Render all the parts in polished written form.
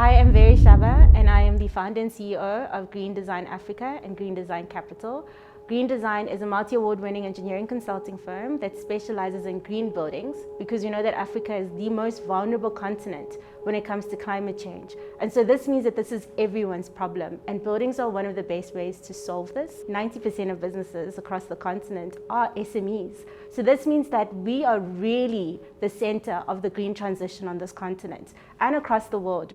I am Vere Shaba and I am the founder and CEO of Green Design Africa and Green Design Capital. Green Design is a multi-award-winning engineering consulting firm that specializes in green buildings because you know that Africa is the most vulnerable continent when it comes to climate change. And so this means that this is everyone's problem, and buildings are one of the best ways to solve this. 90% of businesses across the continent are SMEs. So this means that we are really the center of the green transition on this continent and across the world.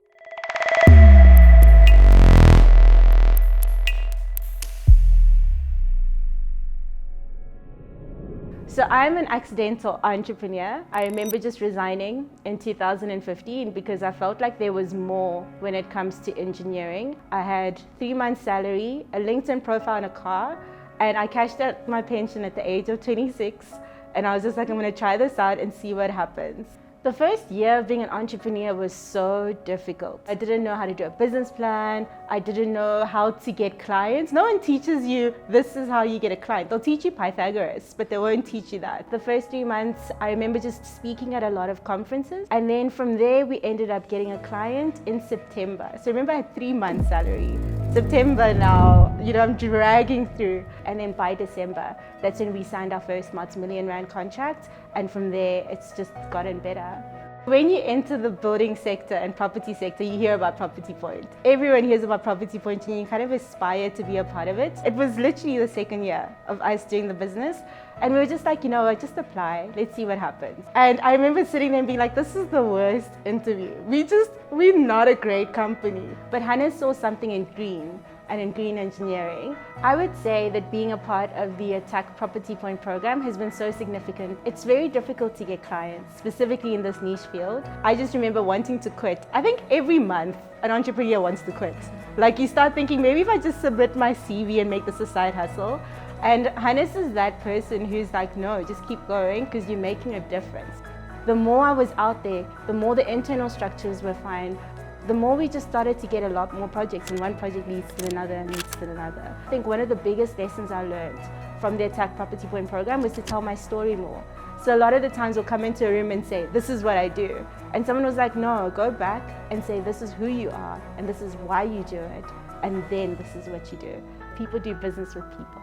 So I'm an accidental entrepreneur. I remember just resigning in 2015 because I felt like there was more when it comes to engineering. I had 3 months salary, a LinkedIn profile and a car, and I cashed out my pension at the age of 26. And I was just like, I'm gonna try this out and see what happens. The first year of being an entrepreneur was so difficult. I didn't know how to do a business plan. I didn't know how to get clients. No one teaches you, this is how you get a client. They'll teach you Pythagoras, but they won't teach you that. The first 3 months, I remember just speaking at a lot of conferences. And then from there, we ended up getting a client in September. So remember, I had 3 months salary. September now, I'm dragging through. And then by December, that's when we signed our first multi-million rand contract. And from there, it's just gotten better. When you enter the building sector and property sector, you hear about Property Point. Everyone hears about Property Point and you kind of aspire to be a part of it. It was literally the second year of us doing the business. And we were just like, just apply, let's see what happens. And I remember sitting there and being like, this is the worst interview. We're not a great company. But Hannes saw something in green and in green engineering. I would say that being a part of the Attack Property Point program has been so significant. It's very difficult to get clients, specifically in this niche field. I just remember wanting to quit. I think every month an entrepreneur wants to quit. Like you start thinking, maybe if I just submit my CV and make this a side hustle. And Hannes is that person who's like, no, just keep going because you're making a difference. The more I was out there, the more the internal structures were fine, the more we just started to get a lot more projects, and one project leads to another and leads to another. I think one of the biggest lessons I learned from the Attack Property Point program was to tell my story more. So a lot of the times we'll come into a room and say, this is what I do. And someone was like, no, go back and say, this is who you are and this is why you do it. And then this is what you do. People do business with people.